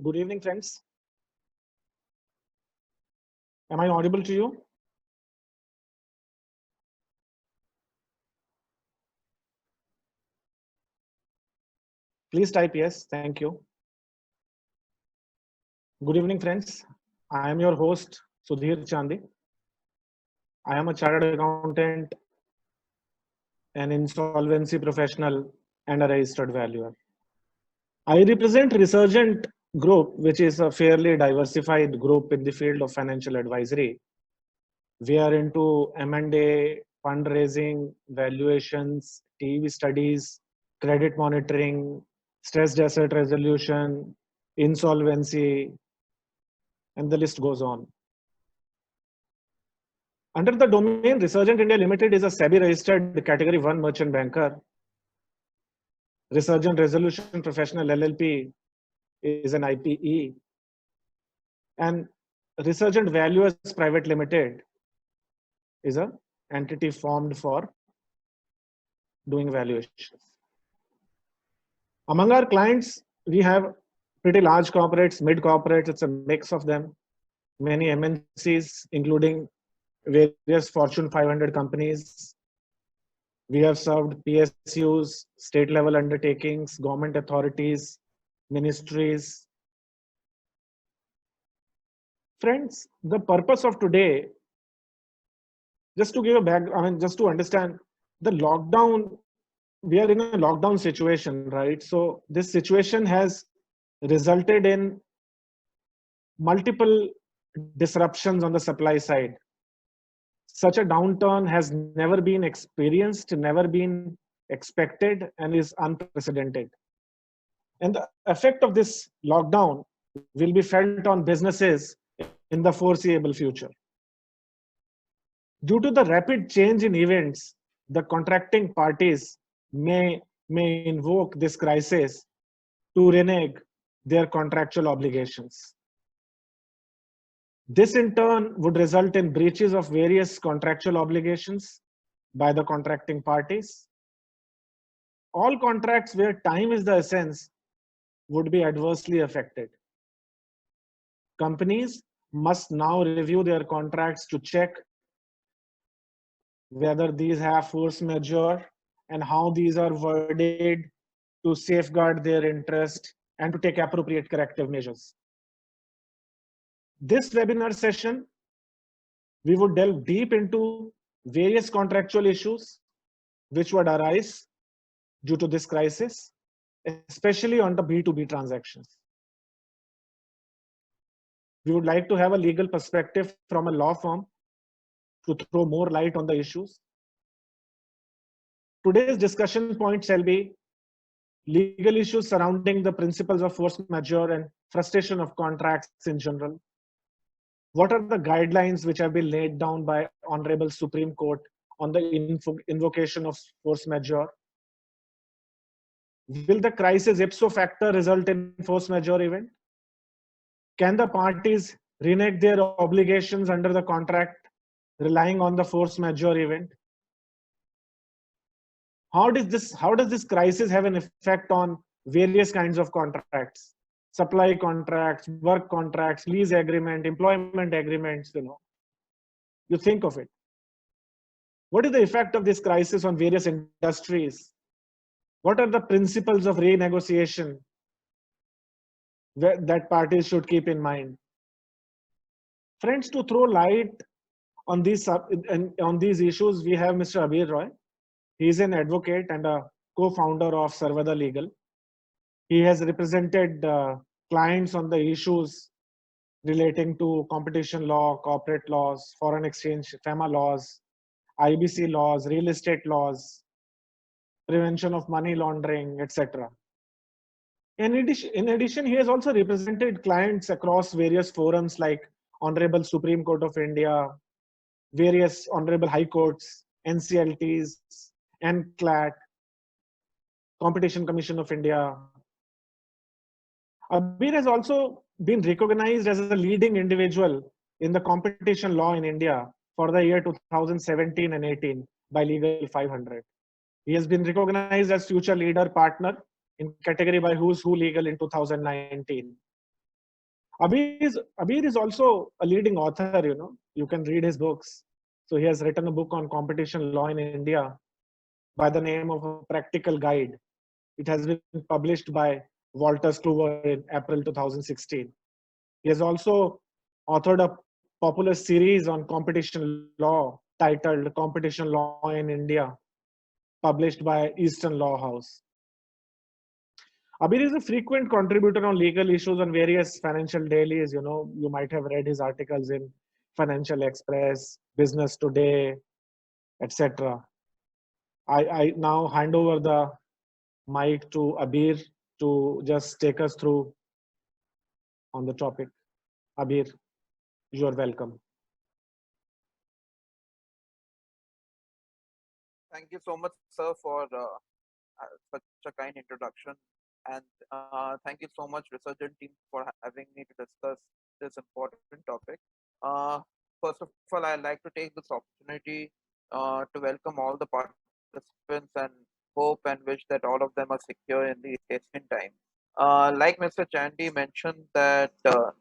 Good evening, friends. Am I audible to you? Please type yes. Thank you. Good evening, friends. I am your host, Sudhir Chandi. I am a chartered accountant, an insolvency professional, and a registered valuer. I represent Resurgent Group, which is a fairly diversified group in the field of financial advisory. We are into M&A, fundraising, valuations, TV studies, credit monitoring, stressed asset resolution, insolvency, and the list goes on. Under the domain, Resurgent India Limited is a SEBI registered Category 1 merchant banker. Resurgent Resolution Professional LLP is an IPE. And Resurgent Valuers Private Limited is a entity formed for doing valuations. Among our clients, we have pretty large corporates, mid corporates, it's a mix of them, many MNCs, including various Fortune 500 companies. We have served PSUs, state level undertakings, government authorities, ministries. Friends, the purpose of today, just to give a back, just to understand the lockdown, we are in a lockdown situation, right? So this situation has resulted in multiple disruptions on the supply side. Such a downturn has never been experienced, never been expected, and is unprecedented. And the effect of this lockdown will be felt on businesses in the foreseeable future. Due to the rapid change in events, the contracting parties may invoke this crisis to renege their contractual obligations. This in turn would result in breaches of various contractual obligations by the contracting parties. All contracts where time is the essence would be adversely affected. Companies must now review their contracts to check whether these have force majeure and how these are worded to safeguard their interest and to take appropriate corrective measures. This webinar session, we would delve deep into various contractual issues which would arise due to this crisis, especially on the B2B transactions. We would like to have a legal perspective from a law firm to throw more light on the issues. Today's discussion point shall be legal issues surrounding the principles of force majeure and frustration of contracts in general. What are the guidelines which have been laid down by Honorable Supreme Court on the invocation of force majeure? Will the crisis ipso facto result in force majeure event? Can the parties renege their obligations under the contract relying on the force majeure event? How does this crisis have an effect on various kinds of contracts? Supply contracts, work contracts, lease agreement, employment agreements, you think of it. What is the effect of this crisis on various industries? What are the principles of renegotiation that parties should keep in mind? Friends, to throw light on these issues, we have Mr. Abir Roy. He is an advocate and a co-founder of Sarvada Legal. He has represented clients on the issues relating to competition law, corporate laws, foreign exchange, FEMA laws, IBC laws, real estate laws, prevention of money laundering, etc. In addition, he has also represented clients across various forums like Honorable Supreme Court of India, various Honorable High Courts, NCLTs, NCLAT, Competition Commission of India. Abir has also been recognized as a leading individual in the competition law in India for the year 2017 and 18 by Legal 500. He has been recognized as Future Leader Partner in category by Who's Who Legal in 2019. Abir is also a leading author, you know. You can read his books. So he has written a book on competition law in India by the name of A Practical Guide. It has been published by Walters Kluwer in April 2016. He has also authored a popular series on competition law titled Competition Law in India, published by Eastern Law House. Abir is a frequent contributor on legal issues on various financial dailies. You know, you might have read his articles in Financial Express, Business Today, etc. I now hand over the mic to Abir to just take us through on the topic. Abir, you are welcome. Thank you so much, sir, for such a kind introduction. And thank you so much, Resurgent team, for having me to discuss this important topic. Uh, First of all, I'd like to take this opportunity to welcome all the participants and hope and wish that all of them are secure in these testing times. Like Mr. Chandy mentioned, that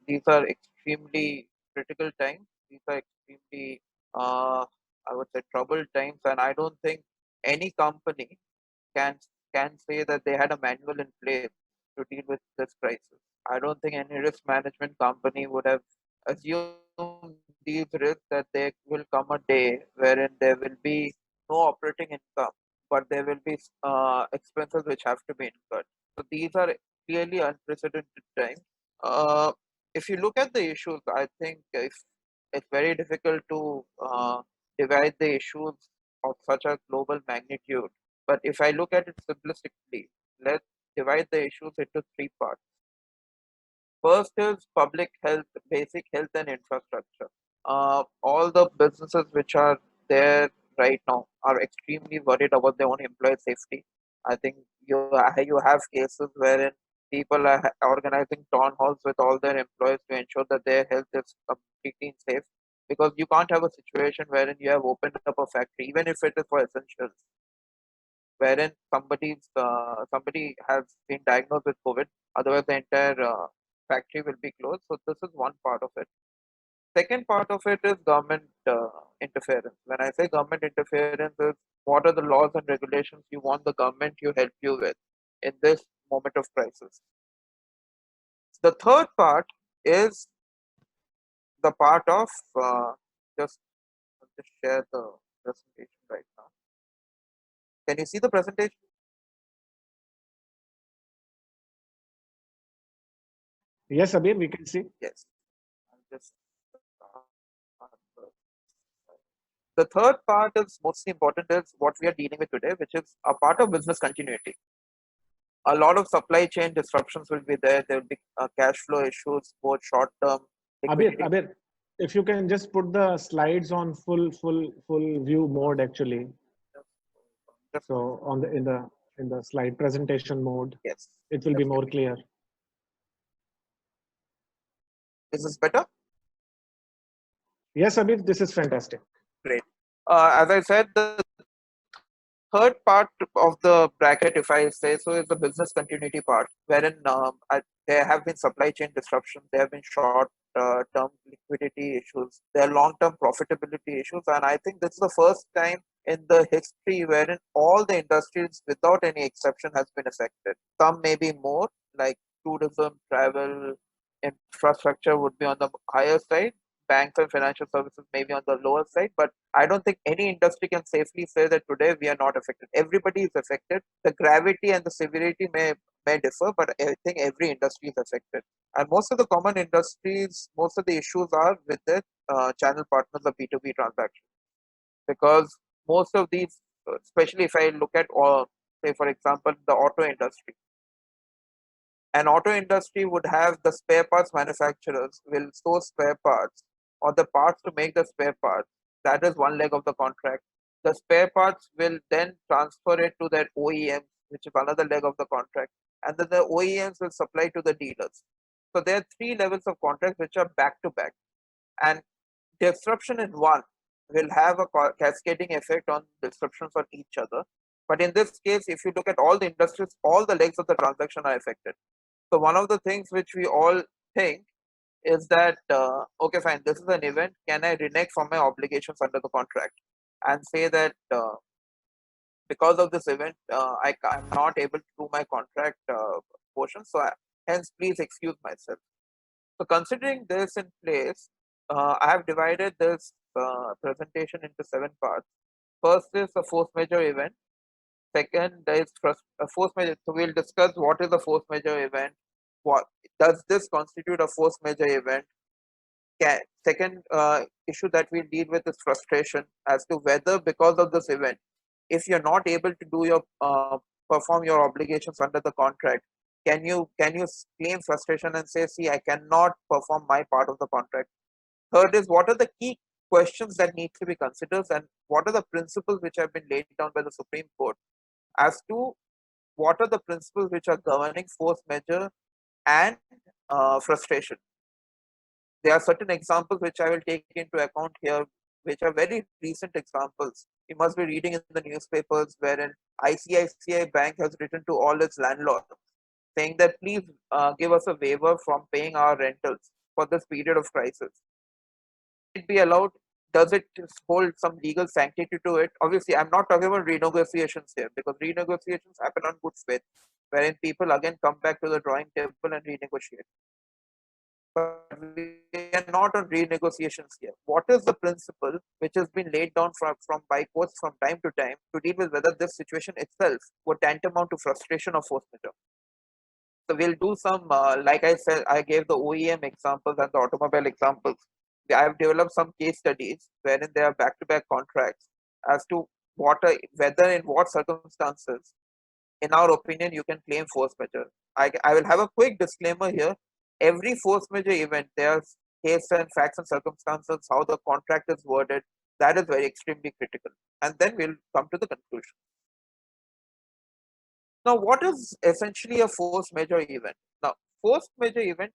these are extremely critical times. These are extremely, I would say, troubled times, and I don't think any company can can say that they had a manual in place to deal with this crisis. I don't think any risk management company would have assumed these risks that there will come a day wherein there will be no operating income, but there will be expenses which have to be incurred. So these are clearly unprecedented times. Uh, if you look at the issues, I think it's very difficult to divide the issues of such a global magnitude. But if I look at it simplistically, let's divide the issues into three parts. First is public health, basic health and infrastructure. All the businesses which are there right now are extremely worried about their own employee safety. I think you have cases wherein people are organizing town halls with all their employees to ensure that their health is completely safe. Because you can't have a situation wherein you have opened up a factory, even if it is for essentials, wherein somebody has been diagnosed with COVID. Otherwise, the entire factory will be closed. So this is one part of it. Second part of it is government interference. When I say government interference, is what are the laws and regulations you want the government to help you with in this moment of crisis. The third part is the part of just I'll just share the presentation right now. Can you see the presentation? Yes, Abir, we can see. Yes. I'll just the third part is mostly important is what we are dealing with today, which is a part of business continuity. A lot of supply chain disruptions will be there. There will be cash flow issues, both short term liquidity. Abir, if you can just put the slides on full view mode, actually. So on the in the slide presentation mode, Yes, it will be more definitely. clear. Is this better? Yes, Abir, this is fantastic. Great. As I said, the third part of the bracket, if I say so, is the business continuity part, wherein there have been supply chain disruptions, there have been short term liquidity issues, there are long term profitability issues, and I think this is the first time in the history wherein all the industries, without any exception, has been affected. Some may be more, like tourism, travel, infrastructure would be on the higher side. Banks and financial services may be on the lower side, but I don't think any industry can safely say that today we are not affected. Everybody is affected. The gravity and the severity may differ, but I think every industry is affected. And most of the common industries, most of the issues are with the channel partners of B2B transactions. Because most of these, especially if I look at, say, for example, the auto industry, an auto industry would have the spare parts manufacturers will source spare parts or the parts to make the spare parts. That is one leg of the contract. The spare parts will then transfer it to their OEMs, which is another leg of the contract. And then the OEMs will supply to the dealers. So there are three levels of contracts which are back to back. And disruption in one will have a cascading effect on disruptions on each other. But in this case, if you look at all the industries, all the legs of the transaction are affected. So one of the things which we all think is that, okay, fine, this is an event. Can I renege from my obligations under the contract and say that because of this event, I'm not able to do my contract portion, so hence please excuse myself. So considering this in place, I have divided this presentation into 7 parts. First is the force majeure event. Second is a force majeure. So we'll discuss what is a force majeure event. What does this constitute a force majeure event? Second issue that we deal with is frustration as to whether because of this event, if you're not able to do your perform your obligations under the contract, can you claim frustration and say, see, I cannot perform my part of the contract. Third is what are the key questions that need to be considered and what are the principles which have been laid down by the Supreme Court as to what are the principles which are governing force majeure and frustration. There are certain examples which I will take into account here, which are very recent examples. You must be reading in the newspapers wherein ICICI Bank has written to all its landlords saying that please give us a waiver from paying our rentals for this period of crisis. It be allowed? Does it hold some legal sanctity to it? Obviously, I'm not talking about renegotiations here because renegotiations happen on good faith, wherein people again come back to the drawing table and renegotiate. But we are not on renegotiations here. What is the principle which has been laid down from by courts from time to time to deal with whether this situation itself would tantamount to frustration or force majeure? So we'll do some, like I said, I gave the OEM examples and the automobile examples. I've developed some case studies wherein there are back-to-back contracts as to whether in what circumstances, in our opinion, you can claim force majeure. I will have a quick disclaimer here. Every force majeure event, there's case and facts and circumstances, how the contract is worded, that is very extremely critical. And then we'll come to the conclusion. Now, what is essentially a force majeure event? Now, force majeure event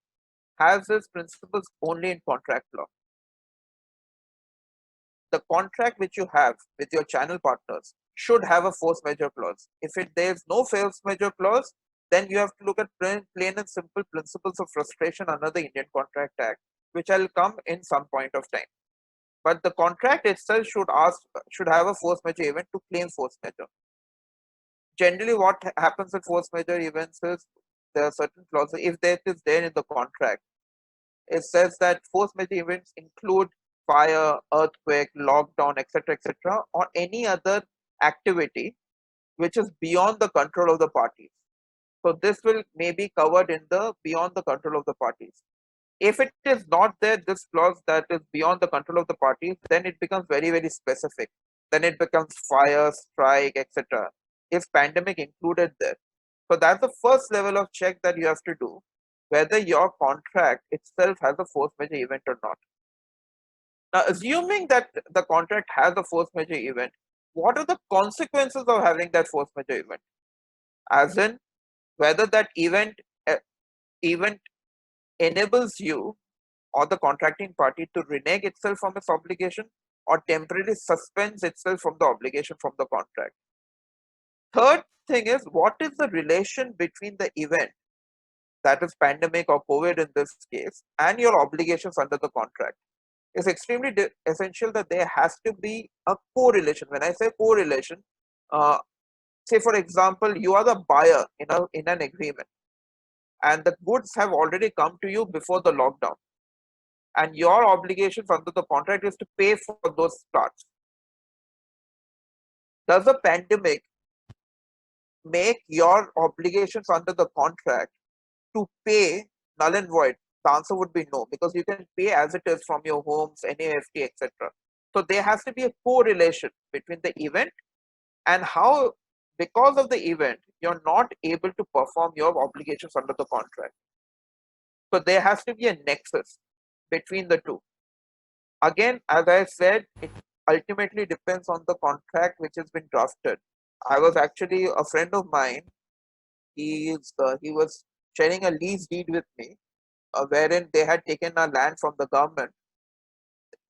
has its principles only in contract law. The contract which you have with your channel partners should have a force majeure clause. If there's no force majeure clause, then you have to look at plain and simple principles of frustration under the Indian Contract Act, which I'll come in some point of time. But the contract itself should have a force majeure event to claim force majeure. Generally, what happens in force majeure events is there are certain clauses. If that is there in the contract, it says that force majeure events include fire, earthquake, lockdown, etc., or any other activity which is beyond the control of the parties. So this will may be covered in the beyond the control of the parties. If it is not there, this clause that is beyond the control of the parties, then it becomes very, very specific. Then it becomes fire, strike, etc. If pandemic included there. So that's the first level of check that you have to do, whether your contract itself has a force majeure event or not. Now, assuming that the contract has a force majeure event, what are the consequences of having that force majeure event? As in, whether that event enables you or the contracting party to renege itself from its obligation or temporarily suspends itself from the obligation from the contract. Third thing is, what is the relation between the event, that is pandemic or COVID in this case, and your obligations under the contract? It's extremely essential that there has to be a correlation. When I say correlation, say for example, you are the buyer in an agreement, and the goods have already come to you before the lockdown, and your obligations under the contract is to pay for those parts. Does the pandemic make your obligations under the contract to pay null and void? The answer would be no, because you can pay as it is from your homes, NEFT, etc. So there has to be a correlation between the event and how, because of the event, you're not able to perform your obligations under the contract. So there has to be a nexus between the two. Again, as I said, it ultimately depends on the contract which has been drafted. I was actually a friend of mine. He was sharing a lease deed with me, wherein they had taken a land from the government.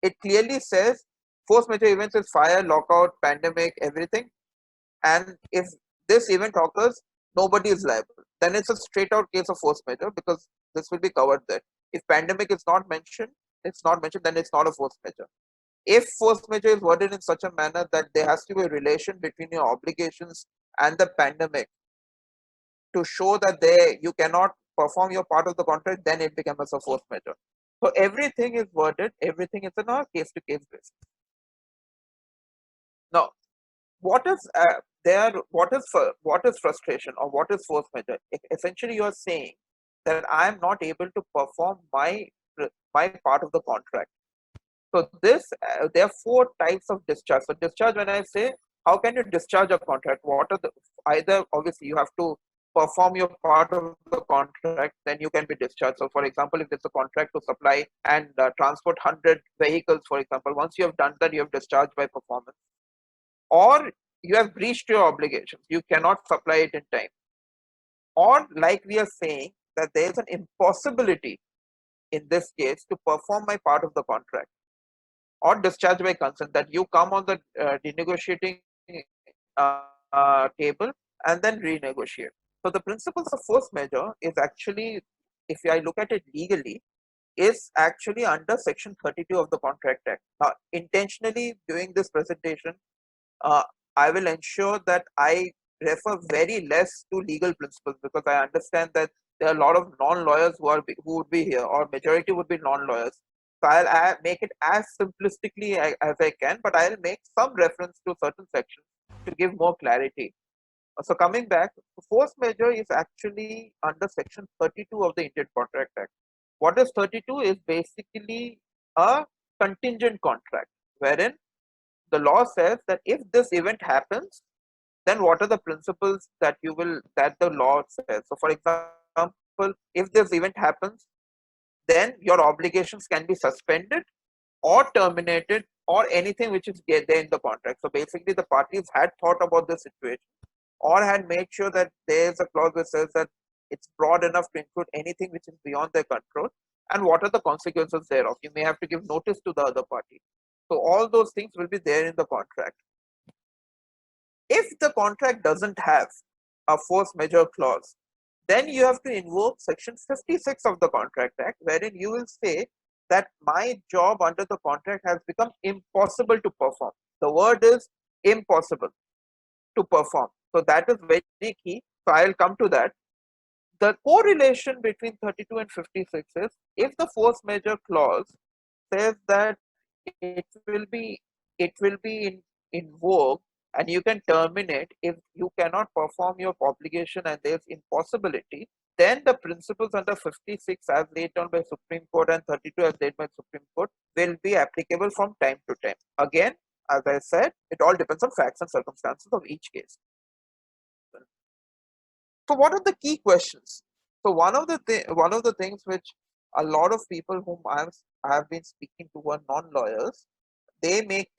It clearly says force majeure events is fire, lockout, pandemic, everything. And if this event occurs, nobody is liable. Then it's a straight out case of force majeure because this will be covered there. If pandemic is not mentioned, then it's not a force majeure. If force majeure is worded in such a manner that there has to be a relation between your obligations and the pandemic to show that you cannot perform your part of the contract, then it becomes a force majeure. So everything is worded, everything is in a case-to-case basis. Now, what is frustration or what is force majeure? Essentially, you are saying that I am not able to perform my part of the contract. So there are 4 types of discharge. So discharge, when I say, how can you discharge a contract? What are the either obviously you have to perform your part of the contract, then you can be discharged. So for example, if it's a contract to supply and transport 100 vehicles, for example, once you have done that, you have discharged by performance. Or you have breached your obligations, you cannot supply it in time. Or like we are saying that there is an impossibility in this case to perform my part of the contract. Or discharge by consent, that you come on the renegotiating table and then renegotiate. So the principles of force majeure is actually, if I look at it legally, is actually under section 32 of the Contract Act. Now, intentionally doing this presentation, I will ensure that I refer very less to legal principles, because I understand that there are a lot of non-lawyers who would be here, or majority would be non-lawyers. So I'll make it as simplistically as I can, but I'll make some reference to certain sections to give more clarity. So coming back, force majeure is actually under section 32 of the Indian Contract Act. What is 32 is basically a contingent contract, wherein the law says that if this event happens, then what are the principles that the law says. So for example, if this event happens, then your obligations can be suspended or terminated, or anything which is there in the contract. So basically the parties had thought about the situation, or had made sure that there is a clause which says that it's broad enough to include anything which is beyond their control, and what are the consequences thereof. You may have to give notice to the other party. So all those things will be there in the contract. If the contract doesn't have a force majeure clause, then you have to invoke section 56 of the Contract Act, wherein you will say that my job under the contract has become impossible to perform. The word is impossible to perform. So that is very key. So I'll come to that. The correlation between 32 and 56 is, if the force majeure clause says that it will be invoked and you can terminate if you cannot perform your obligation and there's impossibility, then the principles under 56 as laid down by Supreme Court and 32 as laid by Supreme Court will be applicable from time to time. Again, as I said, it all depends on facts and circumstances of each case. So what are the key questions? So one of the things which a lot of people whom I have been speaking to, who are non-lawyers, they make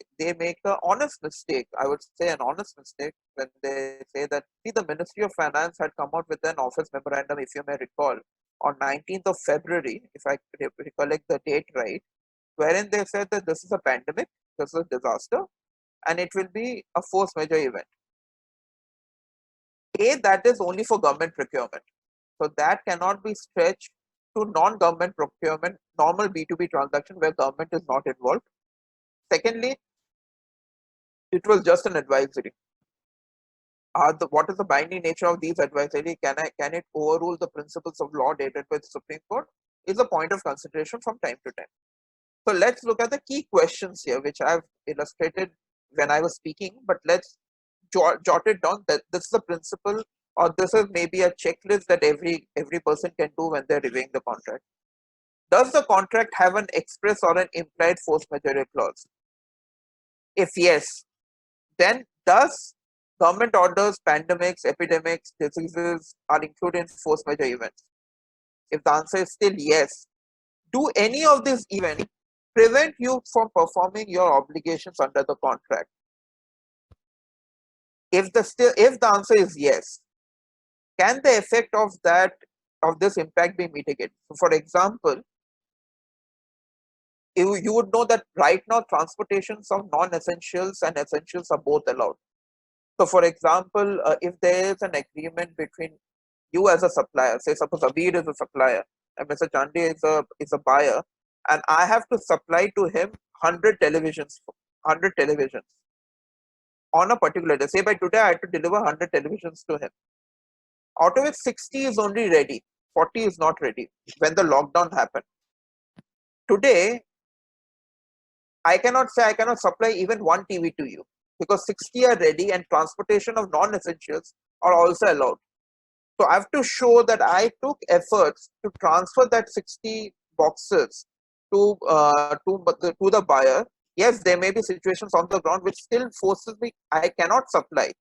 an honest mistake. I would say an honest mistake when they say that, see, the Ministry of Finance had come out with an office memorandum, if you may recall, on 19th of February, if I recollect the date right, wherein they said that this is a pandemic, this is a disaster, and it will be a force majeure event. That is only for government procurement. So that cannot be stretched to non-government procurement, normal B2B transaction where government is not involved. Secondly, it was just an advisory. What is the binding nature of these advisory? Can it overrule the principles of law dated by the Supreme Court? Is a point of consideration from time to time. So let's look at the key questions here, which I've illustrated when I was speaking, but let's jot it down that this is a principle, or this is maybe a checklist that every person can do when they're reviewing the contract. Does the contract have an express or an implied force majeure clause? If yes, then does government orders, pandemics, epidemics, diseases are included in force majeure events? If the answer is still yes, do any of these events prevent you from performing your obligations under the contract? If the answer is yes, can the effect of this impact be mitigated? So for example, you would know that right now transportations of non-essentials and essentials are both allowed. So for example, if there is an agreement between you as a supplier, say suppose Abir is a supplier, Mr. Chandi is a buyer, and I have to supply to him 100 televisions on a particular day. Say by today I have to deliver 100 televisions to him. Out of which 60 is only ready, 40 is not ready when the lockdown happened. Today, I cannot say I cannot supply even one TV to you because 60 are ready and transportation of non-essentials are also allowed. So I have to show that I took efforts to transfer that 60 boxes to the buyer. Yes, there may be situations on the ground which still forces me. I cannot supply.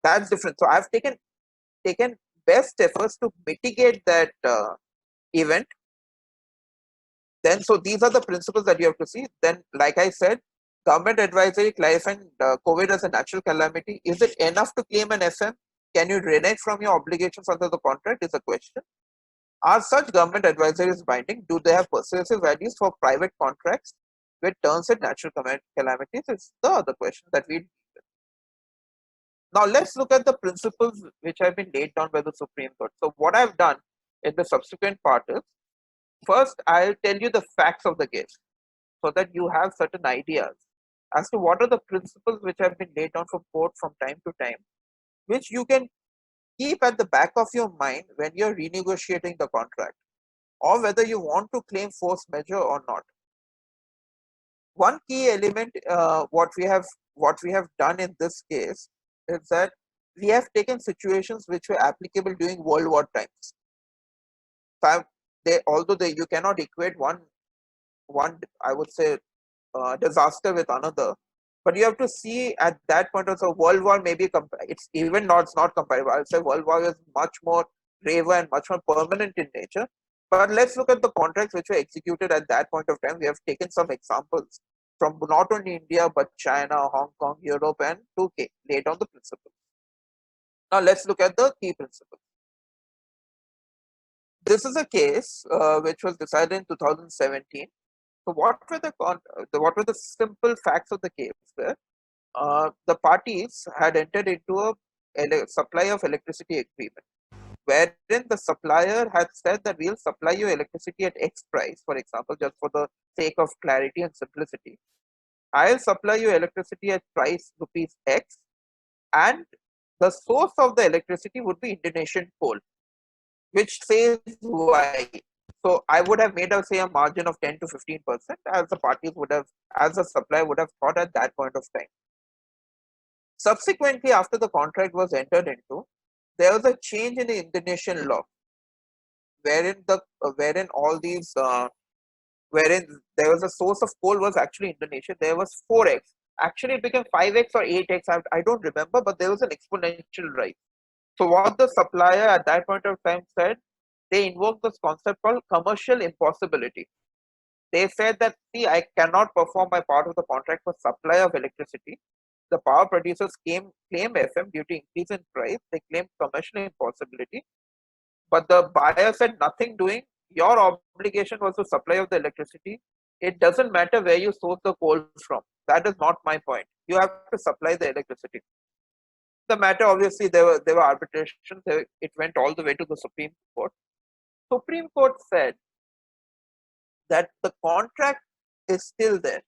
That's different. So I've taken best efforts to mitigate that event. Then, so these are the principles that you have to see. Then, like I said, government advisory clarifying COVID as a natural calamity. Is it enough to claim an FM? Can you renege from your obligations under the contract? Is a question. Are such government advisories binding? Do they have persuasive values for private contracts with terms and natural calamities? Is the other question that we. Now let's look at the principles which have been laid down by the Supreme Court. So what I've done in the subsequent part is, first I'll tell you the facts of the case so that you have certain ideas as to what are the principles which have been laid down for court from time to time, which you can keep at the back of your mind when you're renegotiating the contract, or whether you want to claim force majeure or not. One key element, what we have done in this case is that we have taken situations which were applicable during World War times. Although you cannot equate one I would say disaster with another, but you have to see at that point also World War maybe it's even not, it's not comparable. I'll say World War is much more graver and much more permanent in nature. But let's look at the contracts which were executed at that point of time. We have taken some examples from not only India but China, Hong Kong, Europe, and 2K, laid down the principles. Now let's look at the key principles. This is a case which was decided in 2017. So what were the simple facts of the case? There, the parties had entered into a supply of electricity agreement, wherein the supplier had said that we'll supply you electricity at X price, for example, just for the sake of clarity and simplicity. I'll supply you electricity at price rupees X, and the source of the electricity would be Indonesian coal, which says Y. So I would have made, say, a margin of 10 to 15%, as the parties would have, as the supplier would have thought at that point of time. Subsequently, after the contract was entered into, there was a change in the Indonesian law, wherein wherein there was a source of coal was actually Indonesia. There was 4x. Actually, it became 5x or 8x. I don't remember, but there was an exponential rise. So what the supplier at that point of time said, they invoked this concept called commercial impossibility. They said that, see, I cannot perform my part of the contract for supply of electricity. The power producers claim FM due to increase in price. They claimed commercial impossibility. But the buyer said nothing doing. Your obligation was to supply of the electricity. It doesn't matter where you source the coal from. That is not my point. You have to supply the electricity. The matter, obviously, there were arbitrations. It went all the way to the Supreme Court. Supreme Court said that the contract is still there.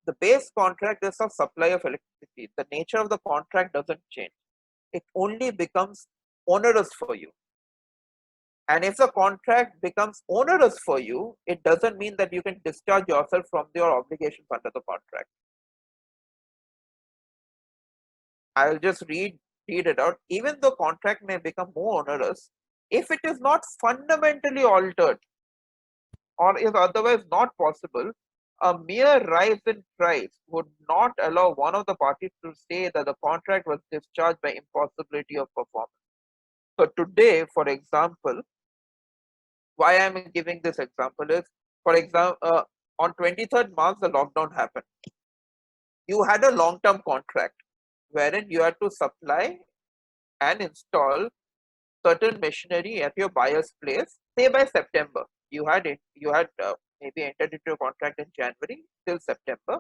The base contract is of supply of electricity. The nature of the contract doesn't change. It only becomes onerous for you. And if the contract becomes onerous for you, it doesn't mean that you can discharge yourself from your obligations under the contract. I'll just read it out. Even though contract may become more onerous, if it is not fundamentally altered or is otherwise not possible, a mere rise in price would not allow one of the parties to say that the contract was discharged by impossibility of performance. So today, for example, why I'm giving this example is, for example, on 23rd March, the lockdown happened. You had a long-term contract wherein you had to supply and install certain machinery at your buyer's place, say by September. You had maybe entered into a contract in January till September.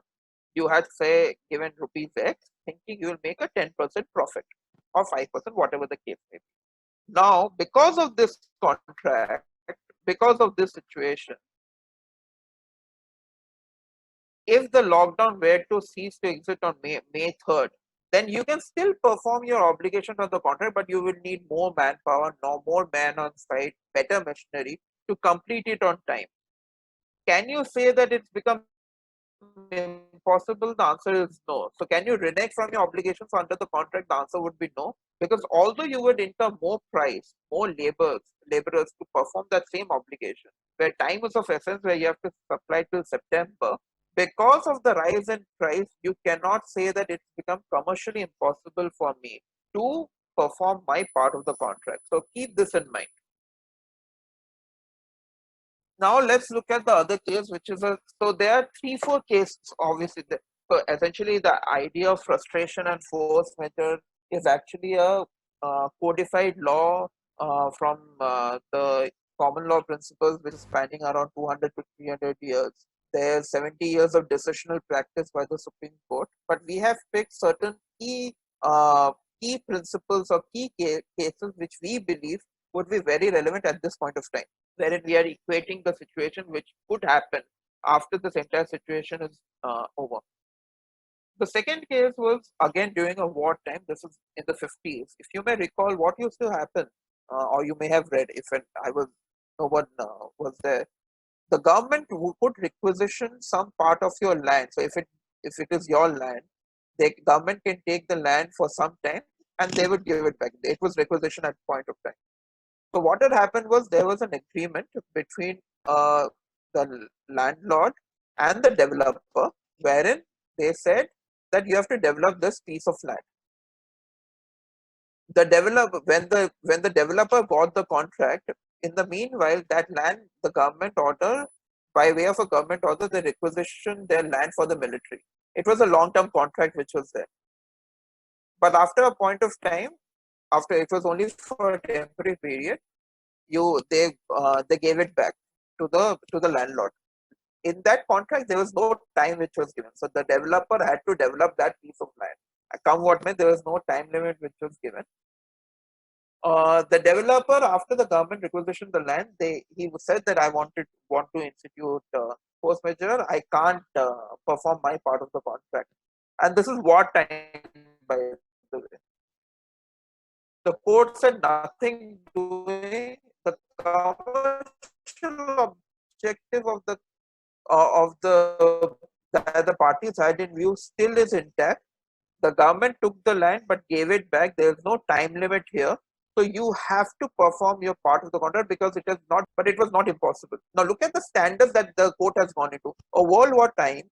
You had, say, given rupees X, thinking you will make a 10% profit or 5%, whatever the case may be. Now, because of this contract, because of this situation, if the lockdown were to cease to exist on May 3rd, then you can still perform your obligation on the contract, but you will need more manpower, no more man on site, better machinery to complete it on time. Can you say that it's become impossible? The answer is no. So can you renege from your obligations under the contract? The answer would be no. Because although you would incur more price, more laborers to perform that same obligation, where time is of essence, where you have to supply till September, because of the rise in price, you cannot say that it's become commercially impossible for me to perform my part of the contract. So keep this in mind. Now let's look at the other case, which is so there are 3-4 cases, obviously. So essentially the idea of frustration and force majeure is actually a codified law from the common law principles, which is spanning around 200 to 300 years. There's 70 years of decisional practice by the Supreme Court, but we have picked certain key principles or key cases which we believe would be very relevant at this point of time, wherein we are equating the situation which could happen after this entire situation is over. The second case was again during a wartime. This is in the 50s. If you may recall, what used to happen, or you may have read, if I was no one was there, the government could requisition some part of your land. So if it is your land, the government can take the land for some time and they would give it back. It was requisition at point of time. So what had happened was there was an agreement between the landlord and the developer, wherein they said that you have to develop this piece of land. The developer, when the developer got the contract, in the meanwhile, that land, the government order, by way of a government order, they requisitioned their land for the military. It was a long-term contract which was there. But after a point of time, after it was only for a temporary period, they gave it back to the landlord. In that contract, there was no time which was given. So the developer had to develop that piece of land. Come what may, there was no time limit which was given. The developer, after the government requisitioned the land, he said that I want to institute force majeure. I can't perform my part of the contract, and this is wartime, by the way. The court said nothing doing. The commercial objective that the parties had in view still is intact. The government took the land but gave it back. There is no time limit here. So you have to perform your part of the contract because it is not, but it was not impossible. Now look at the standards that the court has gone into. A World War time,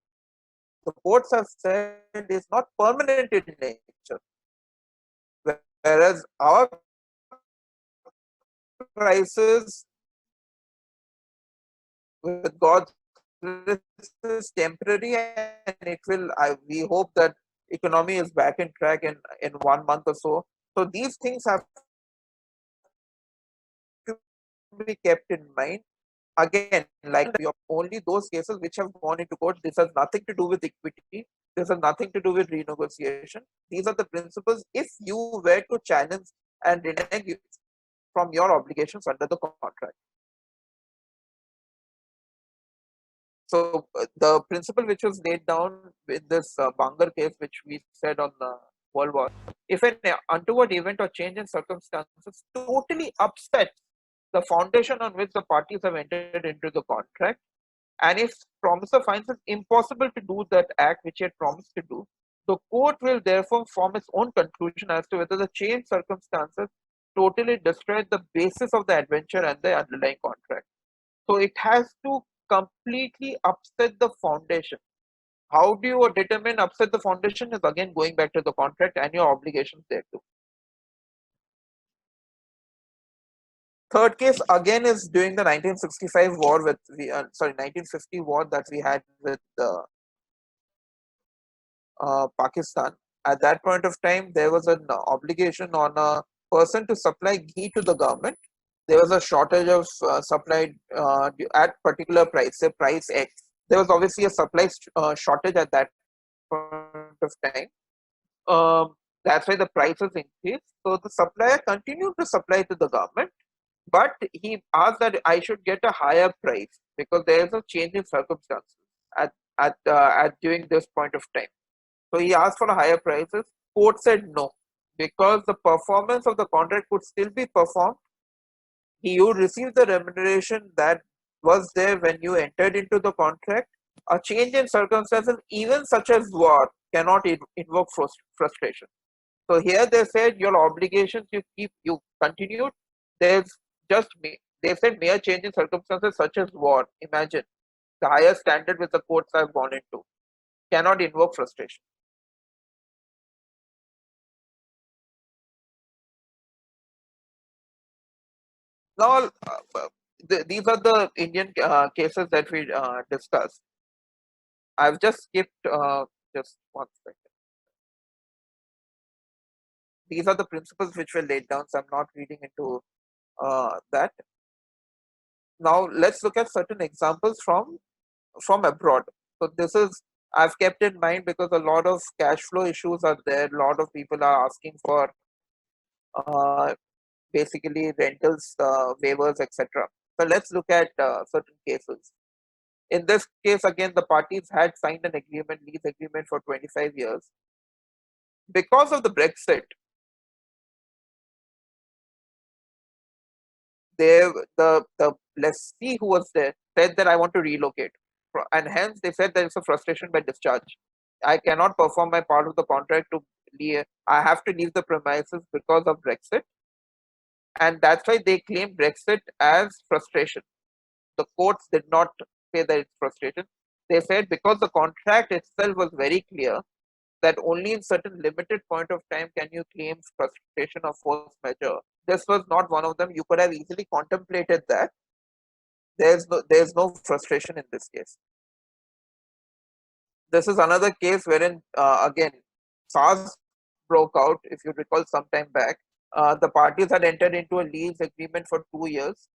the courts have said is not permanent in nature. Whereas our crisis with God's grace is temporary, and it will. We hope that economy is back in track in 1 month or so. So these things have to be kept in mind. Again, like only those cases which have gone into court. This has nothing to do with equity. This has nothing to do with renegotiation. These are the principles. If you were to challenge and renege from your obligations under the contract. So the principle which was laid down in this Bangar case, which we said on the World War, if an untoward event or change in circumstances totally upsets the foundation on which the parties have entered into the contract, and if promisor finds it impossible to do that act which he had promised to do, the court will therefore form its own conclusion as to whether the changed circumstances totally destroyed the basis of the adventure and the underlying contract. So it has to completely upset the foundation. How do you determine upset the foundation is again going back to the contract and your obligations there too. Third case again is during the 1965 war 1950 war that we had with Pakistan. At that point of time, there was an obligation on a person to supply ghee to the government. There was a shortage of supply at particular price, say price X. There was obviously a supply shortage at that point of time. That's why the prices increased. So the supplier continued to supply to the government. but he asked that I should get a higher price because there is a change in circumstances at during this point of time. So he asked for a higher prices. Court said no, because the performance of the contract could still be performed. You receive the remuneration that was there when you entered into the contract. A change in circumstances, even such as war, cannot invoke frustration. So here they said your obligations you continued. There's just they said mere change in circumstances such as war. Imagine the higher standard which the courts have gone into cannot invoke frustration. Now, these are the Indian cases that we discussed. I've just skipped just one second. These are the principles which were laid down, so I'm not reading into that. Now, let's look at certain examples from abroad. So this is I've kept in mind because a lot of cash flow issues are there. A lot of people are asking for uh, basically rentals waivers, etc. So let's look at certain cases. In this case, again, the parties had signed an agreement, lease agreement for 25 years. Because of the Brexit, they, the lessee who was there said that I want to relocate. And hence they said there is a frustration by discharge. I cannot perform my part of the contract to leave. I have to leave the premises because of Brexit. And that's why they claim Brexit as frustration. The courts did not say that it's frustration. They said because the contract itself was very clear that only in certain limited point of time can you claim frustration or force majeure. This was not one of them. You could have easily contemplated that. There's no frustration in this case. This is another case wherein again SARS broke out. If you recall, some time back, the parties had entered into a lease agreement for 2 years.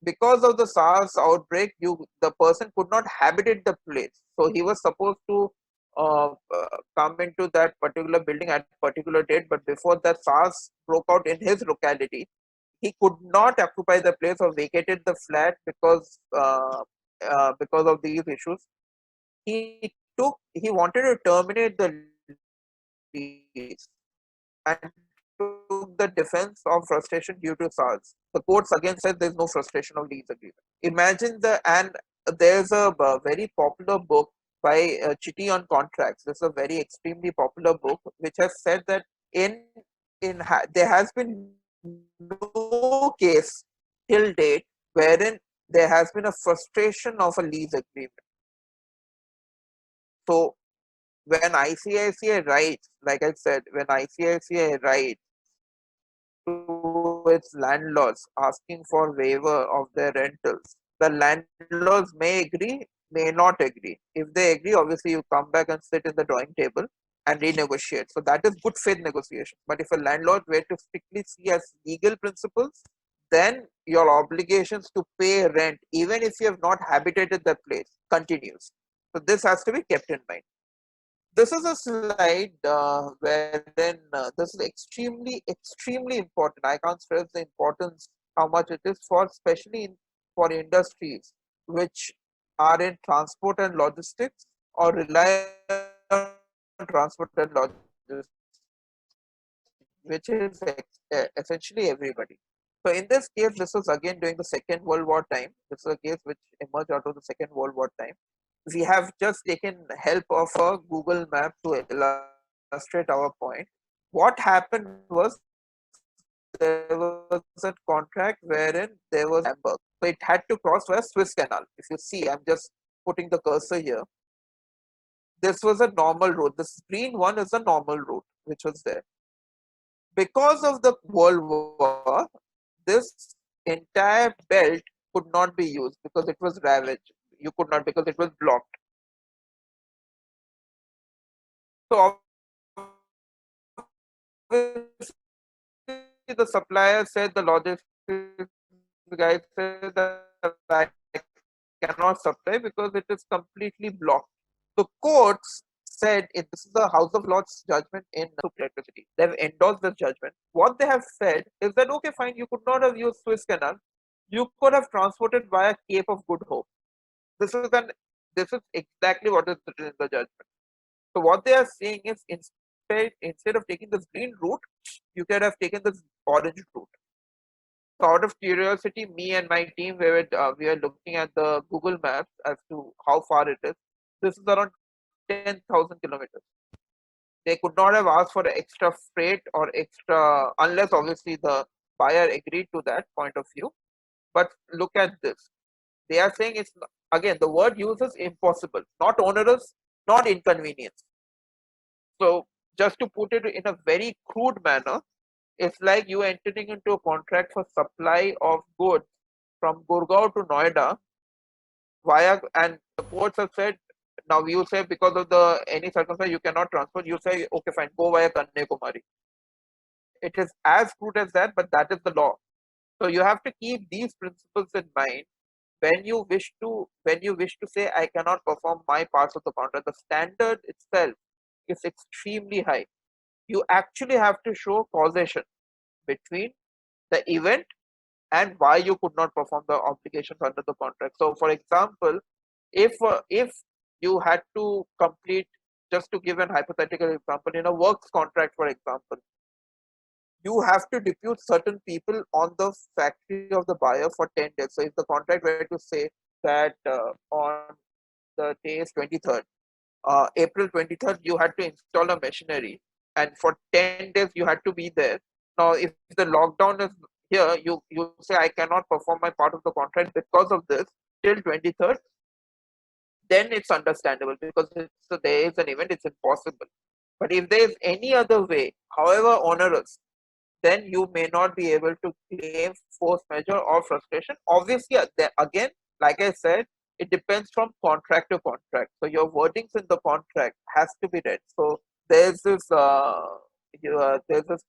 Because of the SARS outbreak, the person could not habitate the place. So he was supposed to come into that particular building at a particular date, but before that SARS broke out in his locality, he could not occupy the place or vacated the flat because of these issues. He wanted to terminate the lease and took the defense of frustration due to SARS. The courts again said there's no frustration of lease agreement. Imagine and there's a very popular book by Chitty on Contracts. This is a very extremely popular book which has said that there has been no case till date wherein there has been a frustration of a lease agreement. So when ICICI writes, like I said, when ICICI writes to its landlords asking for waiver of their rentals, the landlords may agree, may not agree. If they agree, obviously you come back and sit in the drawing table and renegotiate. So that is good faith negotiation. But if a landlord were to strictly see as legal principles, then your obligations to pay rent, even if you have not habitated the place, continues. So this has to be kept in mind. This is a slide wherein this is extremely important. I can't stress the importance how much it is for, especially for industries which are in transport and logistics or rely on transport and logistics, which is essentially everybody. So in this case, this was again during the Second World War time. This is a case which emerged out of the Second World War time. We have just taken help of a Google map to illustrate our point. What happened was there was a contract wherein there was Hamburg. So it had to cross via Swiss Canal. If you see, I'm just putting the cursor here. This was a normal route. This green one is a normal route which was there. Because of the World War, this entire belt could not be used because it was ravaged. You could not because it was blocked. So the supplier said, the logistics guy said that I cannot supply because it is completely blocked. The courts said, this is the House of Lords judgment in electricity. They've endorsed this judgment. What they have said is that, okay, fine, you could not have used Suez Canal. You could have transported via Cape of Good Hope. This is exactly what is written in the judgment. So what they are saying is, instead of taking this green route, you could have taken this orange route. So out of curiosity, me and my team, we were looking at the Google Maps as to how far it is. This is around 10,000 kilometers. They could not have asked for extra freight or extra, unless obviously the buyer agreed to that point of view. But look at this. They are saying it's, again, the word uses impossible, not onerous, not inconvenience. So just to put it in a very crude manner, it's like you entering into a contract for supply of goods from Gurgaon to Noida via, and the ports have said, now you say because of the any circumstance you cannot transport, you say, okay, fine, go via Kanyakumari. It is as crude as that, but that is the law. So you have to keep these principles in mind when you wish to say I cannot perform my parts of the contract. The standard itself is extremely high. You actually have to show causation between the event and why you could not perform the obligations under the contract. So, for example, if you had to complete, just to give an hypothetical example, in a works contract, for example, you have to depute certain people on the factory of the buyer for 10 days. So, if the contract were to say that on the day is 23rd, April 23rd, you had to install a machinery, and for 10 days you had to be there. Now, if the lockdown is here, you say I cannot perform my part of the contract because of this till 23rd, then it's understandable because there is an event, it's impossible. But if there is any other way, however onerous, then you may not be able to claim force majeure or frustration. Obviously, again, like I said, it depends from contract to contract. So your wordings in the contract has to be read. So there's this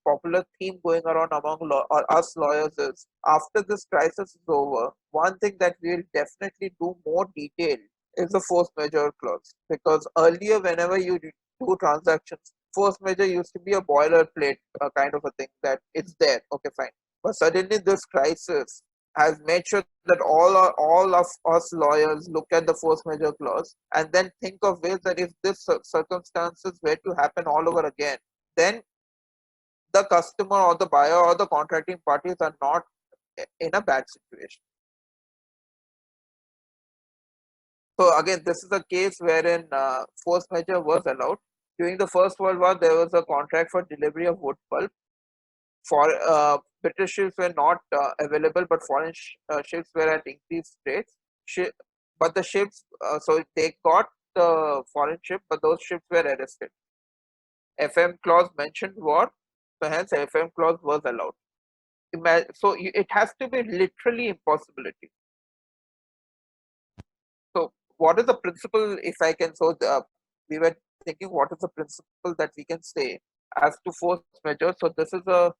popular theme going around among us lawyers is, after this crisis is over, one thing that we'll definitely do more detail is the force majeure clause, because earlier whenever you do transactions, force majeure used to be a boilerplate kind of a thing that it's there, okay, fine. But suddenly this crisis has made sure that all of us lawyers look at the force majeure clause and then think of ways that if this circumstances were to happen all over again, then the customer or the buyer or the contracting parties are not in a bad situation. So again, this is a case wherein force majeure was allowed. During the First World War, there was a contract for delivery of wood pulp. For British ships were not available, but foreign ships were at increased rates. But the ships, so they got the foreign ship, but those ships were arrested. FM clause mentioned war, so hence FM clause was allowed. So it has to be literally impossibility. So what is the principle, if I can, we were thinking what is the principle that we can say as to force majeure. So this is a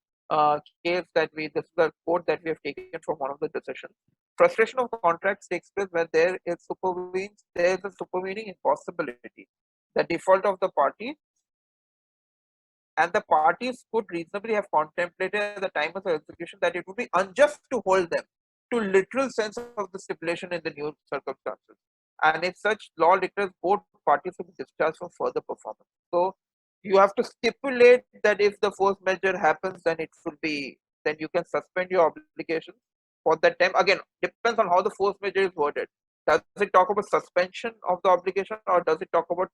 this is a quote that we have taken from one of the decisions. Frustration of contracts takes place when there is a supervening impossibility. The default of the party, and the parties could reasonably have contemplated at the time of the execution that it would be unjust to hold them to literal sense of the stipulation in the new circumstances. And if such law declares, both parties will be discharged from further performance. So you have to stipulate that if the force majeure happens, then then you can suspend your obligations for that time. Again, depends on how the force majeure is worded. Does it talk about suspension of the obligation, or does it talk about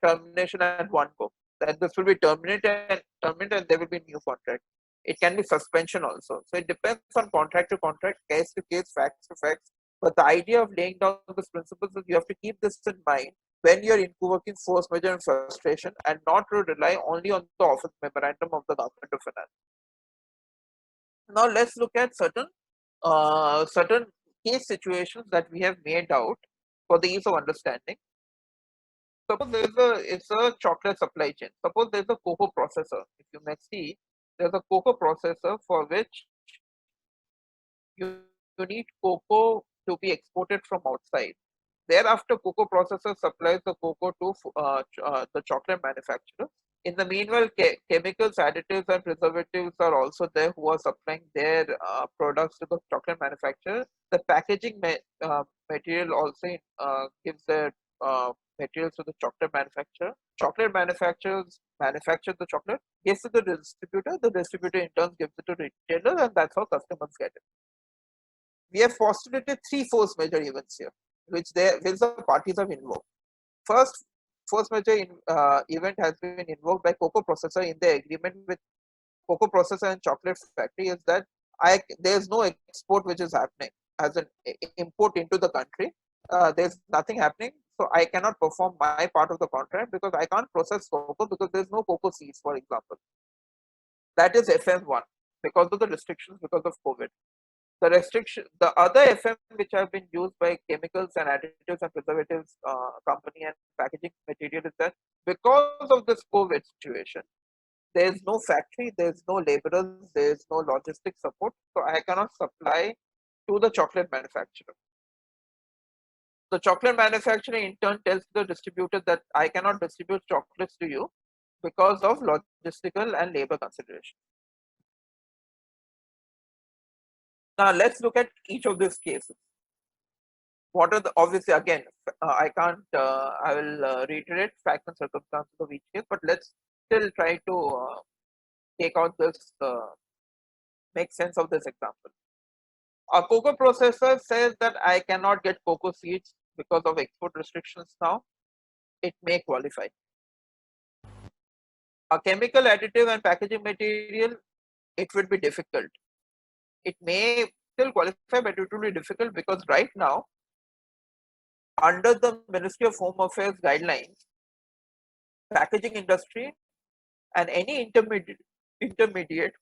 termination at one go? That this will be terminated and there will be new contract. It can be suspension also. So it depends on contract to contract, case to case, facts to facts. But the idea of laying down these principles is you have to keep this in mind when you're invoking force majeure and frustration, and not to rely only on the office memorandum of the Government of Finance. Now let's look at certain case situations that we have made out for the ease of understanding. Suppose it's a chocolate supply chain. Suppose there's a cocoa processor. If you may see, there's a cocoa processor for which you need cocoa to be exported from outside. Thereafter, cocoa processor supplies the cocoa to the chocolate manufacturer. In the meanwhile, chemicals, additives, and preservatives are also there who are supplying their products to the chocolate manufacturer. The packaging material also gives their materials to the chocolate manufacturer. Chocolate manufacturers manufacture the chocolate, gives to the distributor. The distributor in turn gives it to retailer, and that's how customers get it. We have postulated three force majeure events here, which the parties have invoked. First, force majeure event has been invoked by cocoa processor in the agreement with cocoa processor and chocolate factory is that there is no export which is happening as an import into the country. There's nothing happening, so I cannot perform my part of the contract because I can't process cocoa because there's no cocoa seeds, for example. That is FM1 because of the restrictions because of COVID. The other FM which have been used by chemicals and additives and preservatives company and packaging material is that because of this COVID situation, there is no factory, there is no laborers, there is no logistic support, so I cannot supply to the chocolate manufacturer. The chocolate manufacturer in turn tells the distributor that I cannot distribute chocolates to you because of logistical and labor considerations. Now let's look at each of these cases. What are the, obviously again, I can't, I will reiterate facts and circumstances of each case, but let's still try to take out this, make sense of this example. A cocoa processor says that I cannot get cocoa seeds because of export restrictions now. It may qualify. A chemical additive and packaging material, it would be difficult. It may still qualify, but it will be difficult because right now, under the Ministry of Home Affairs guidelines, packaging industry and any intermediate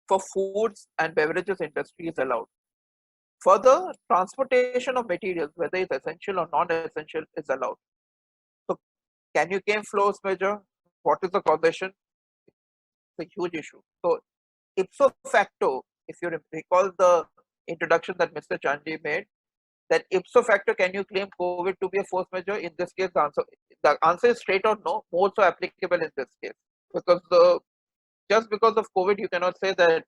for foods and beverages industry is allowed. Further, transportation of materials, whether it's essential or non-essential, is allowed. So, can you claim force majeure? What is the causation? It's a huge issue. So, ipso facto, if you recall the introduction that Mr. Chandy made, that ipso facto, can you claim COVID to be a force majeure? In this case, the answer is straight or no, more so applicable in this case. Because just because of COVID, you cannot say that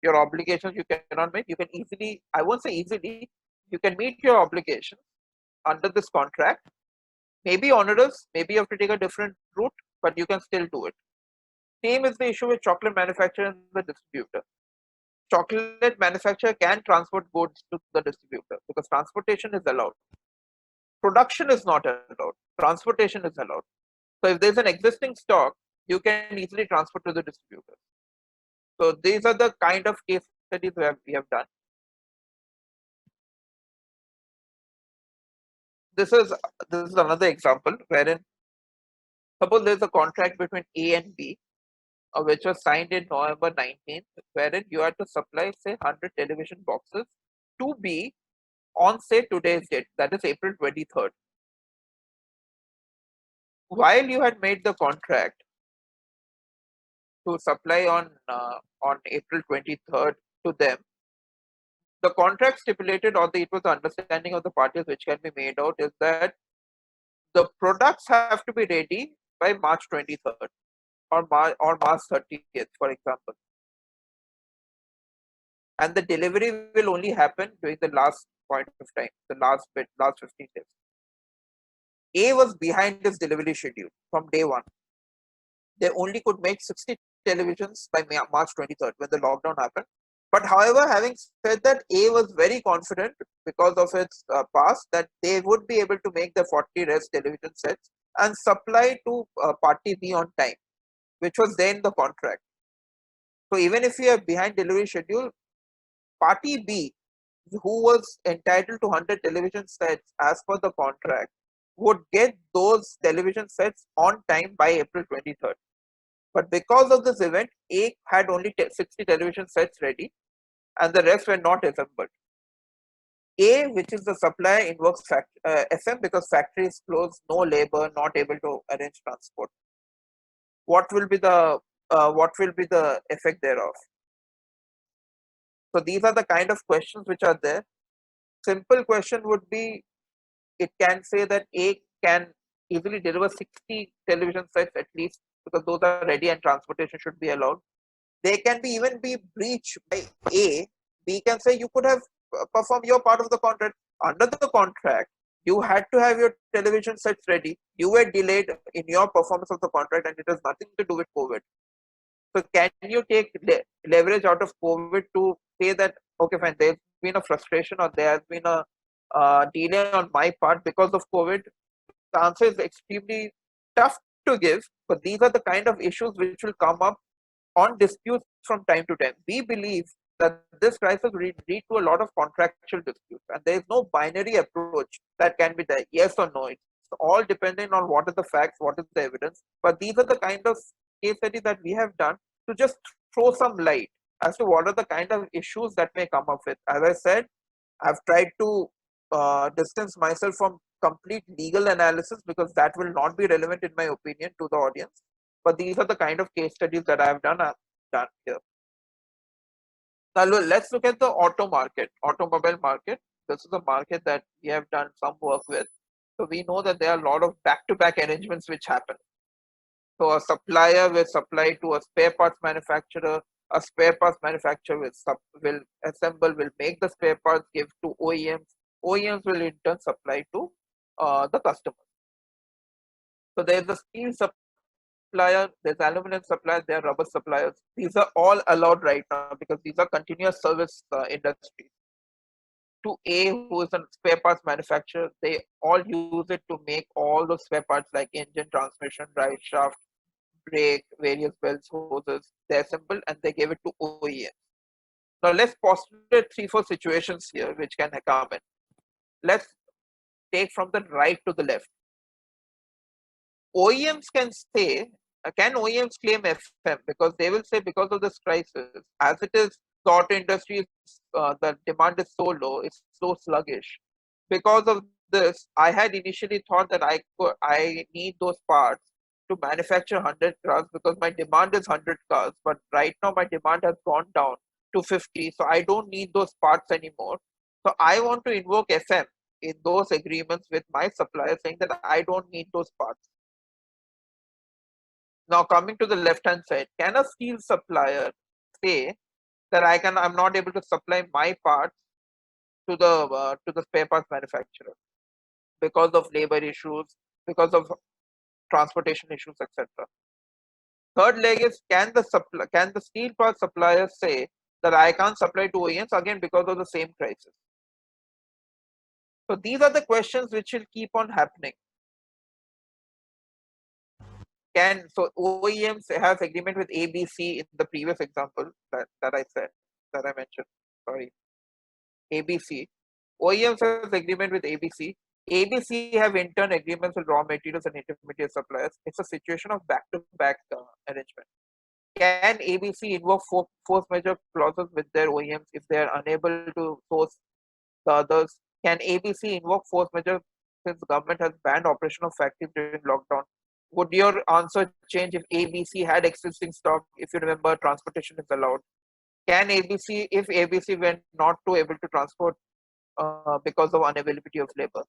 your obligations you cannot make. You can easily, I won't say easily, you can meet your obligations under this contract. Maybe onerous, maybe you have to take a different route, but you can still do it. Same is the issue with chocolate manufacturer and the distributor. Chocolate manufacturer can transport goods to the distributor because transportation is allowed. Production is not allowed. Transportation is allowed. So if there's an existing stock, you can easily transport to the distributor. So these are the kind of case studies we have done. This is another example wherein suppose there's a contract between A and B, which was signed in November 19th, wherein you have to supply say 100 television boxes to B on say today's date, that is April 23rd. While you had made the contract to supply on April 23rd to them, the contract stipulated, or it was the understanding of the parties which can be made out, is that the products have to be ready by March 23rd or March 30th, for example. And the delivery will only happen during the last point of time, the last 15 days. A was behind this delivery schedule from day one. They only could make 60 televisions by March 23rd when the lockdown happened. But however, having said that, A was very confident because of its past that they would be able to make the 40 rest television sets and supply to party B on time, which was then the contract. So even if we are behind delivery schedule, party B, who was entitled to 100 television sets as per the contract, would get those television sets on time by April 23rd. But because of this event, A had only 60 television sets ready and the rest were not assembled. A, which is the supplier, invokes FM because factory is closed, no labor, not able to arrange transport. What will be the effect thereof? So these are the kind of questions which are there. Simple question would be, it can say that A can easily deliver 60 television sets at least, because those are ready and transportation should be allowed. They can be even be breached by A. B can say you could have performed your part of the contract. Under the contract, you had to have your television sets ready. You were delayed in your performance of the contract, and it has nothing to do with COVID. So can you take leverage out of COVID to say that, okay, fine, there's been a frustration or there has been a delay on my part because of COVID? The answer is extremely tough to give, but these are the kind of issues which will come up on disputes from time to time. We believe that this crisis will lead to a lot of contractual disputes, and there is no binary approach that can be there, yes or no. It's all depending on what are the facts, what is the evidence. But these are the kind of case studies that we have done to just throw some light as to what are the kind of issues that may come up with. As I said, I've tried to distance myself from complete legal analysis because that will not be relevant in my opinion to the audience. But these are the kind of case studies that I have done here. Now let's look at the automobile market. This is a market that we have done some work with. So we know that there are a lot of back-to-back arrangements which happen. So a supplier will supply to a spare parts manufacturer. A spare parts manufacturer will assemble, will make the spare parts, give to OEMs. OEMs will in turn supply to the customer. So there is a steel supplier, there's aluminum supplier, there are rubber suppliers. These are all allowed right now because these are continuous service industries. To A, who is a spare parts manufacturer, they all use it to make all those spare parts like engine, transmission, drive shaft, brake, various belts, hoses. They assemble and they give it to OEM. Now let's postulate 3-4 situations here which can come in. Let's take from the right to the left. OEMs can say, can OEMs claim FM? Because they will say because of this crisis, as it is, the auto industry, the demand is so low, it's so sluggish. Because of this, I had initially thought that I need those parts to manufacture 100 cars because my demand is 100 cars. But right now my demand has gone down to 50, so I don't need those parts anymore. So I want to invoke FM in those agreements with my supplier saying that I don't need those parts. Now coming to the left hand side, can a steel supplier say that I'm not able to supply my parts to the spare parts manufacturer because of labor issues, because of transportation issues, etc. Third leg is, can the steel part supplier say that I can't supply to OEMs again because of the same crisis? So these are the questions which will keep on happening. So OEMs has agreement with ABC in the previous example that I mentioned. Sorry, ABC. OEMs has agreement with ABC. ABC have in turn agreements with raw materials and intermediate suppliers. It's a situation of back-to-back arrangement. Can ABC invoke force majeure clauses with their OEMs if they are unable to source the others? Can ABC invoke force majeure since the government has banned operation of factories during lockdown? Would your answer change if ABC had existing stock? If you remember, transportation is allowed. Can ABC, if ABC were not to able to transport because of unavailability of labor?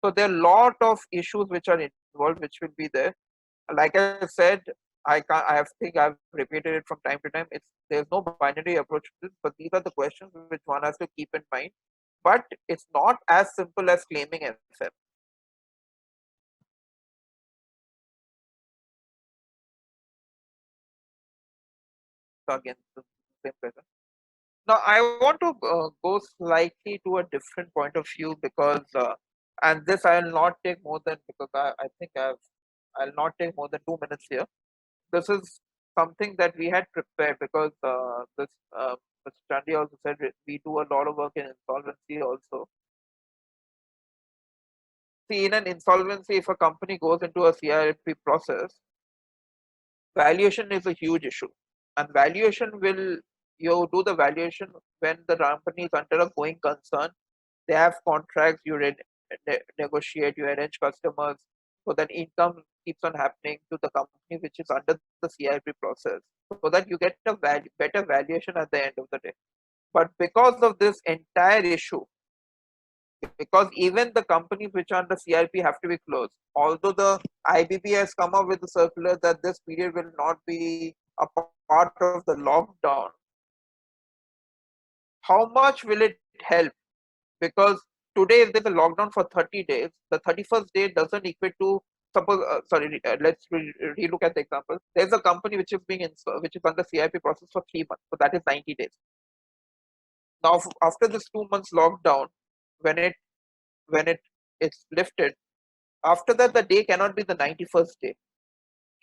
So there are a lot of issues which are involved, which will be there. Like I said, I think I've repeated it from time to time. There's no binary approach to this, but these are the questions which one has to keep in mind. But it's not as simple as claiming FM. So again, the same question. Now I want to go slightly to a different point of view because, and this I will not take more than, because I think I'll not take more than 2 minutes here. This is something that we had prepared because this Mr. Chandy also said we do a lot of work in insolvency also. See, in an insolvency, if a company goes into a CIRP process, valuation is a huge issue, and valuation will, you do the valuation when the company is under a going concern. They have contracts, you negotiate, you arrange customers, so that income keeps on happening to the company which is under the CIP process, so that you get a better valuation at the end of the day. But because of this entire issue, because even the companies which are under CIP have to be closed. Although the IBB has come up with a circular that this period will not be a part of the lockdown, how much will it help? Because today, if there's a lockdown for 30 days, the 31st day doesn't equate to suppose. Let's relook at the example. There's a company which is which is under CIP process for 3 months, so that is 90 days. Now, after this 2 months lockdown, when it is lifted, after that the day cannot be the 91st day.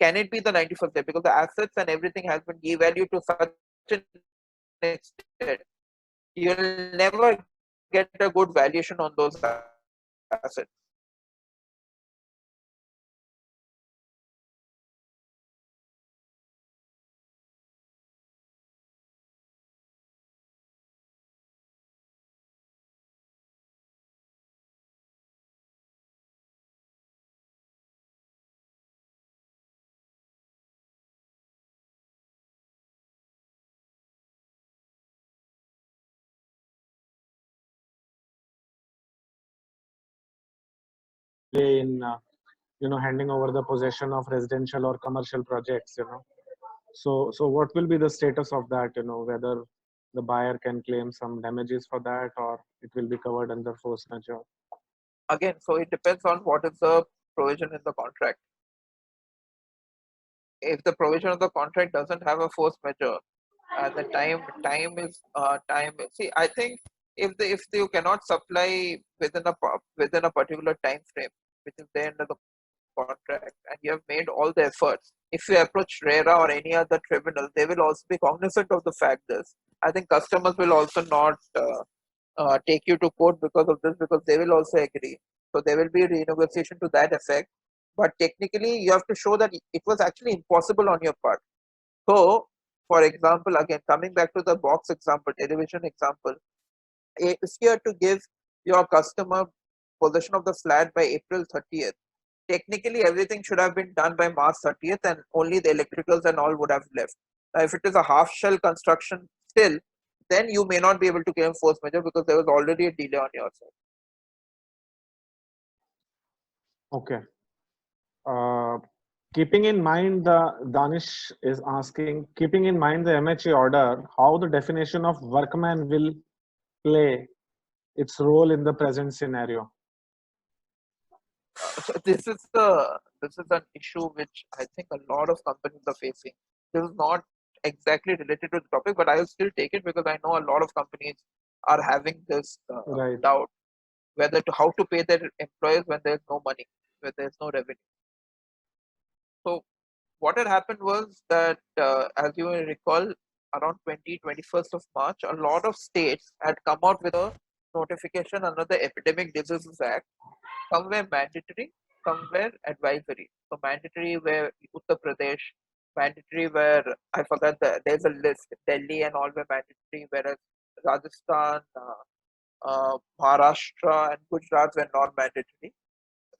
Can it be the 91st day? Because the assets and everything has been devalued to such an extent, you'll never get a good valuation on those assets. In handing over the possession of residential or commercial projects. So what will be the status of that? Whether the buyer can claim some damages for that, or it will be covered under force majeure. Again, so it depends on what is the provision in the contract. If the provision of the contract doesn't have a force majeure, and the time is time. See, I think if you cannot supply within a particular time frame, which is there under the contract, and you have made all the efforts, if you approach RERA or any other tribunal, they will also be cognizant of the fact this. I think customers will also not take you to court because of this, because they will also agree. So there will be renegotiation to that effect. But technically, you have to show that it was actually impossible on your part. So, for example, again, coming back to the box example, television example, if you have to give your customer possession of the flat by April 30th, technically everything should have been done by March 30th and only the electricals and all would have left. Now, if it is a half shell construction still, then you may not be able to claim force majeure because there was already a delay on your side. Okay. Keeping in mind the Danish is asking, keeping in mind the MHA order, how the definition of workman will play its role in the present scenario? So this is an issue which I think a lot of companies are facing. This is not exactly related to the topic, but I will still take it because I know a lot of companies are having this Right. doubt whether to how to pay their employees when there's no money, when there's no revenue. So what had happened was that, as you may recall, around 21st of March, a lot of states had come out with a notification under the Epidemic Diseases Act. Some were mandatory, some were advisory. So mandatory were Uttar Pradesh, mandatory were, I forgot, there's a list, Delhi and all were mandatory, whereas Rajasthan, Maharashtra and Gujarat were non-mandatory.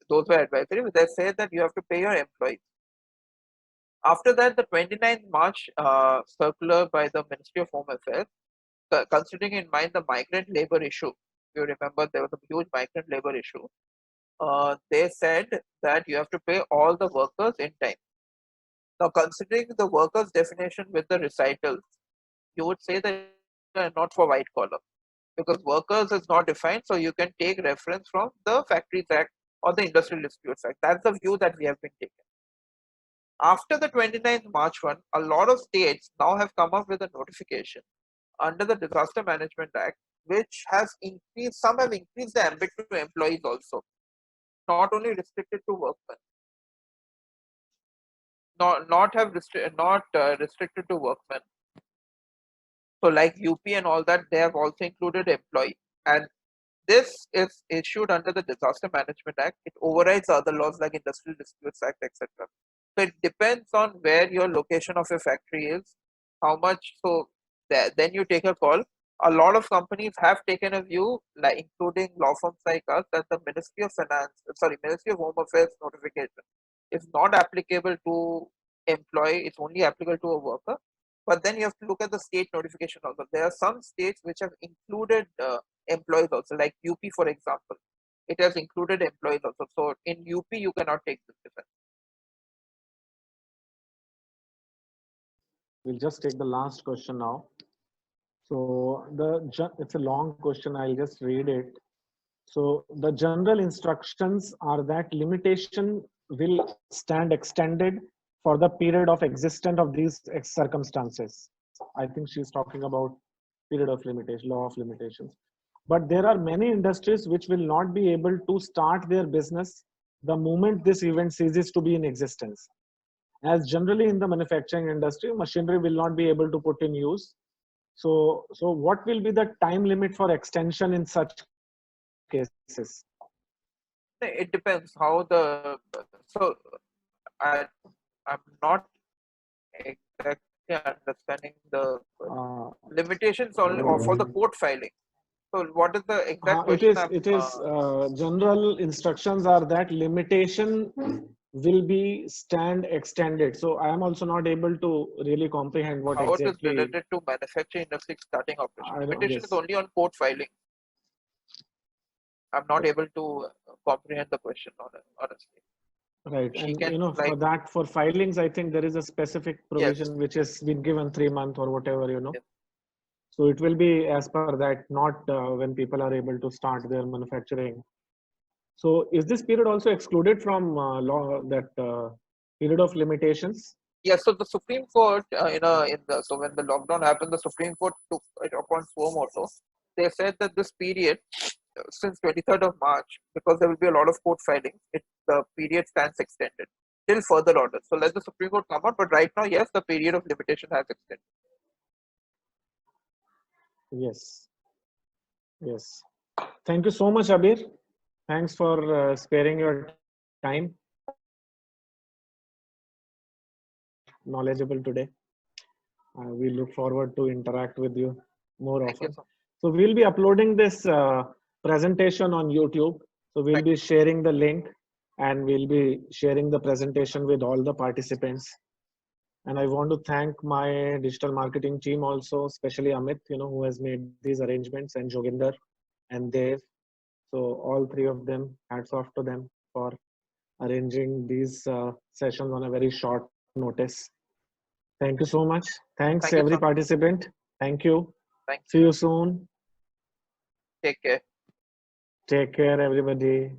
Those were advisory. They said that you have to pay your employees. After that, the 29th March circular by the Ministry of Home Affairs, considering in mind the migrant labor issue, you remember there was a huge migrant labor issue, they said that you have to pay all the workers in time. Now, considering the workers definition with the recitals, you would say that not for white collar, because workers is not defined, so you can take reference from the Factories Act or the Industrial Disputes Act. That's the view that we have been taking. After the 29th March one, a lot of states now have come up with a notification under the Disaster Management Act, which has increased, some have increased the ambit to employees also, not only restricted to workmen, not restricted to workmen. So like UP and all that, they have also included employee. And this is issued under the Disaster Management Act. It overrides other laws like Industrial Disputes Act, etc. So it depends on where your location of your factory is, how much. So then you take a call. A lot of companies have taken a view, like including law firms like us, that the Ministry of Home Affairs notification is not applicable to employee. It's only applicable to a worker. But then you have to look at the state notification also. There are some states which have included employees also, like UP, for example. It has included employees also. So in UP, you cannot take this defense. We'll just take the last question now. So it's a long question. I'll just read it. So the general instructions are that limitation will stand extended for the period of existence of these circumstances. I think she's talking about period of limitation, law of limitations. But there are many industries which will not be able to start their business the moment this event ceases to be in existence. As generally in the manufacturing industry, machinery will not be able to put in use. So what will be the time limit for extension in such cases? It depends how the, so I'm not exactly understanding the limitations only for the court filing. So what is the exact question? It is general instructions are that limitation will be stand extended. So I am also not able to really comprehend what how exactly. it is related to manufacturing industry starting operation. Limitation is Yes. only on court filing. I'm not able to comprehend the question honestly. Right, and can, you know, like, for that, for filings, I think there is a specific provision yes, which has been given 3 months or whatever, you know. yes. So it will be as per that, not when people are able to start their manufacturing. So is this period also excluded from law, that period of limitations? Yeah, so the Supreme Court, so when the lockdown happened, the Supreme Court took it upon suo moto. They said that this period, since 23rd of March, because there will be a lot of court filings, the period stands extended till further order. So let the Supreme Court come out, but right now, yes, the period of limitation has extended. Yes. Yes. Thank you so much, Abir. Thanks for sparing your time. Knowledgeable today. We look forward to interact with you more Thank you often. so much. So we'll be uploading this presentation on YouTube. So we'll be sharing the link and we'll be sharing the presentation with all the participants. And I want to thank my digital marketing team also, especially Amit, you know, who has made these arrangements, and Joginder and Dev. So all three of them, hats off to them for arranging these sessions on a very short notice. Thank you so much. Thanks Thank you every so much. participant. Thank you. Thank See you. you soon. Take care. Take care, everybody.